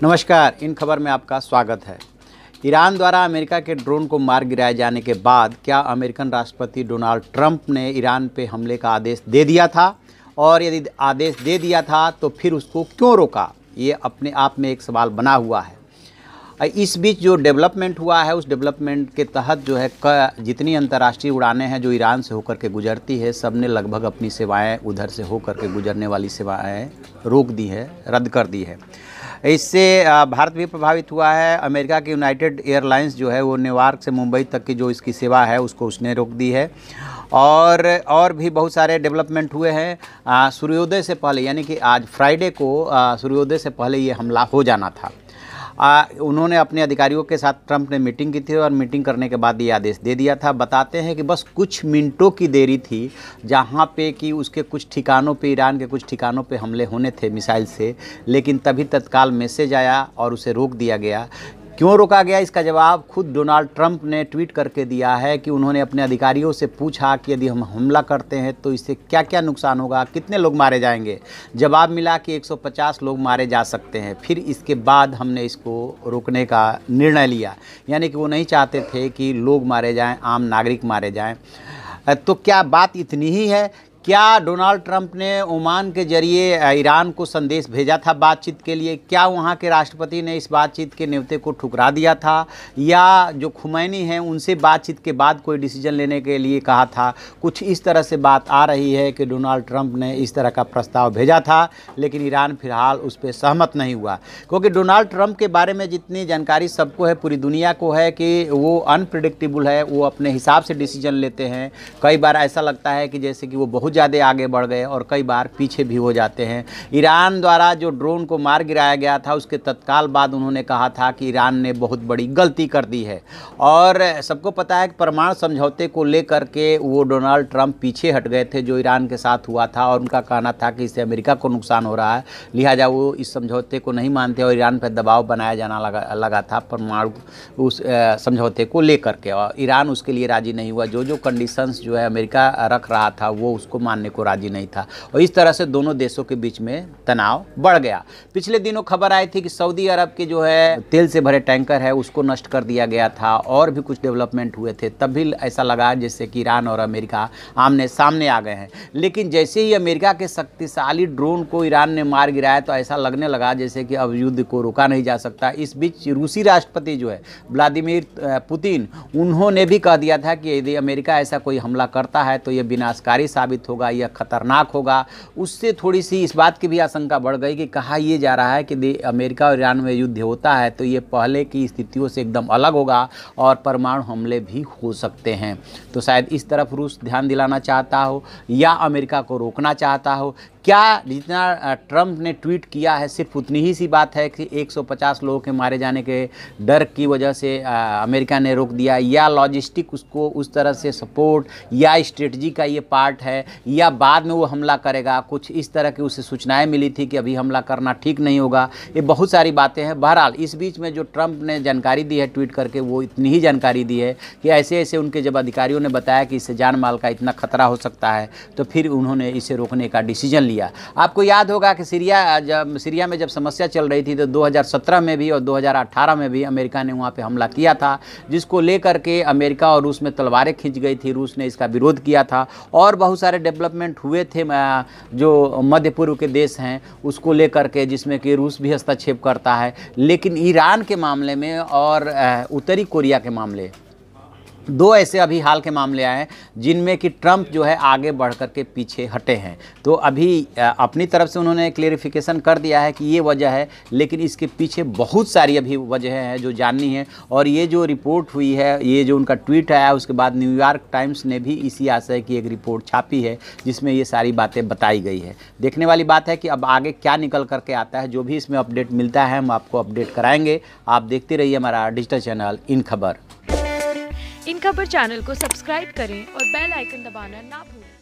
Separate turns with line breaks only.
नमस्कार, इन खबर में आपका स्वागत है। ईरान द्वारा अमेरिका के ड्रोन को मार गिराए जाने के बाद क्या अमेरिकन राष्ट्रपति डोनाल्ड ट्रंप ने ईरान पे हमले का आदेश दे दिया था? और यदि आदेश दे दिया था तो फिर उसको क्यों रोका? ये अपने आप में एक सवाल बना हुआ है। इस बीच जो डेवलपमेंट हुआ है उस डेवलपमेंट के तहत जो है जितनी अंतर्राष्ट्रीय उड़ानें हैं जो ईरान से होकर के गुजरती है, सब ने लगभग अपनी सेवाएं उधर से होकर के गुजरने वाली सेवाएं रोक दी है, रद्द कर दी है। इससे भारत भी प्रभावित हुआ है। अमेरिका की यूनाइटेड एयरलाइंस जो है वो न्यूयॉर्क से मुंबई तक की जो इसकी सेवा है उसको उसने रोक दी है। और भी बहुत सारे डेवलपमेंट हुए हैं। सूर्योदय से पहले, यानी कि आज फ्राइडे को सूर्योदय से पहले ये हमला हो जाना था। उन्होंने अपने अधिकारियों के साथ ट्रंप ने मीटिंग की थी और मीटिंग करने के बाद ये आदेश दे दिया था। बताते हैं कि बस कुछ मिनटों की देरी थी जहाँ पे कि उसके कुछ ठिकानों पे, ईरान के कुछ ठिकानों पे हमले होने थे मिसाइल से, लेकिन तभी तत्काल मैसेज आया और उसे रोक दिया गया। क्यों रोका गया, इसका जवाब खुद डोनाल्ड ट्रंप ने ट्वीट करके दिया है कि उन्होंने अपने अधिकारियों से पूछा कि यदि हम हमला करते हैं तो इससे क्या क्या नुकसान होगा, कितने लोग मारे जाएंगे। जवाब मिला कि 150 लोग मारे जा सकते हैं। फिर इसके बाद हमने इसको रोकने का निर्णय लिया, यानी कि वो नहीं चाहते थे कि लोग मारे जाएं, आम नागरिक मारे जाएं। तो क्या बात इतनी ही है? क्या डोनाल्ड ट्रंप ने ओमान के जरिए ईरान को संदेश भेजा था बातचीत के लिए? क्या वहाँ के राष्ट्रपति ने इस बातचीत के न्योते को ठुकरा दिया था, या जो खुमैनी हैं उनसे बातचीत के बाद कोई डिसीजन लेने के लिए कहा था? कुछ इस तरह से बात आ रही है कि डोनाल्ड ट्रंप ने इस तरह का प्रस्ताव भेजा था, लेकिन ईरान फिलहाल उस पर सहमत नहीं हुआ। क्योंकि डोनाल्ड ट्रंप के बारे में जितनी जानकारी सबको है, पूरी दुनिया को है कि वो अनप्रिडिक्टेबल है, वो अपने हिसाब से डिसीजन लेते हैं। कई बार ऐसा लगता है कि जैसे कि वो बहुत ज़्यादा आगे बढ़ गए और कई बार पीछे भी हो जाते हैं। ईरान द्वारा जो ड्रोन को मार गिराया गया था उसके तत्काल बाद उन्होंने कहा था कि ईरान ने बहुत बड़ी गलती कर दी है। और सबको पता है कि परमाणु समझौते को लेकर के वो डोनाल्ड ट्रंप पीछे हट गए थे जो ईरान के साथ हुआ था, और उनका कहना था कि इससे अमेरिका को नुकसान हो रहा है, लिहाजा वो इस समझौते को नहीं मानते और ईरान पर दबाव बनाया जाना लगा था परमाणु उस समझौते को लेकर के, और ईरान उसके लिए राजी नहीं हुआ। जो कंडीशंस जो है अमेरिका रख रहा था वो उसको मानने को राजी नहीं था, और इस तरह से दोनों देशों के बीच में तनाव बढ़ गया। पिछले दिनों खबर आई थी कि सऊदी अरब के जो है तेल से भरे टैंकर है उसको नष्ट कर दिया गया था, और भी कुछ डेवलपमेंट हुए थे। तब भी ऐसा लगा जैसे कि ईरान और अमेरिका आमने सामने आ गए हैं। लेकिन जैसे ही अमेरिका के शक्तिशाली ड्रोन को ईरान ने मार गिराया तो ऐसा लगने लगा जैसे कि अब युद्ध को रोका नहीं जा सकता। इस बीच रूसी राष्ट्रपति जो है व्लादिमीर पुतिन, उन्होंने भी कह दिया था कि यदि अमेरिका ऐसा कोई हमला करता है तो यह विनाशकारी साबित होगा, यह खतरनाक होगा। उससे थोड़ी सी इस बात की भी आशंका बढ़ गई कि कहा यह जा रहा है कि अमेरिका और ईरान में युद्ध होता है तो ये पहले की स्थितियों से एकदम अलग होगा और परमाणु हमले भी हो सकते हैं। तो शायद इस तरफ रूस ध्यान दिलाना चाहता हो या अमेरिका को रोकना चाहता हो। क्या जितना ट्रंप ने ट्वीट किया है सिर्फ उतनी ही सी बात है कि 150 लोगों के मारे जाने के डर की वजह से अमेरिका ने रोक दिया, या लॉजिस्टिक उसको उस तरह से सपोर्ट या स्ट्रेटजी का ये पार्ट है, या बाद में वो हमला करेगा? कुछ इस तरह की उसे सूचनाएं मिली थी कि अभी हमला करना ठीक नहीं होगा। ये बहुत सारी बातें हैं। बहरहाल इस बीच में जो ट्रंप ने जानकारी दी है ट्वीट करके, वो इतनी ही जानकारी दी है कि ऐसे ऐसे उनके जब अधिकारियों ने बताया कि इससे जान माल का इतना खतरा हो सकता है तो फिर उन्होंने इसे रोकने का डिसीजन लिया। आपको याद होगा कि सीरिया में जब समस्या चल रही थी तो 2017 में भी और 2018 में भी अमेरिका ने वहाँ पे हमला किया था, जिसको लेकर के अमेरिका और रूस में तलवारें खींच गई थी। रूस ने इसका विरोध किया था और बहुत सारे डेवलपमेंट हुए थे जो मध्य पूर्व के देश हैं उसको लेकर के, जिसमें कि रूस भी हस्तक्षेप करता है। लेकिन ईरान के मामले में और उत्तरी कोरिया के मामले, दो ऐसे अभी हाल के मामले आए हैं जिनमें कि ट्रंप जो है आगे बढ़ कर के पीछे हटे हैं। तो अभी अपनी तरफ से उन्होंने क्लेरिफिकेशन कर दिया है कि ये वजह है, लेकिन इसके पीछे बहुत सारी अभी वजह हैं जो जाननी है। और ये जो रिपोर्ट हुई है, ये जो उनका ट्वीट आया उसके बाद न्यूयॉर्क टाइम्स ने भी इसी आशय की एक रिपोर्ट छापी है जिसमें ये सारी बातें बताई गई है। देखने वाली बात है कि अब आगे क्या निकल करके आता है। जो भी इसमें अपडेट मिलता है हम आपको अपडेट कराएंगे। आप देखते रहिए हमारा डिजिटल चैनल इन खबर।
इन खबर चैनल को सब्सक्राइब करें और बेल आइकन दबाना ना भूलें।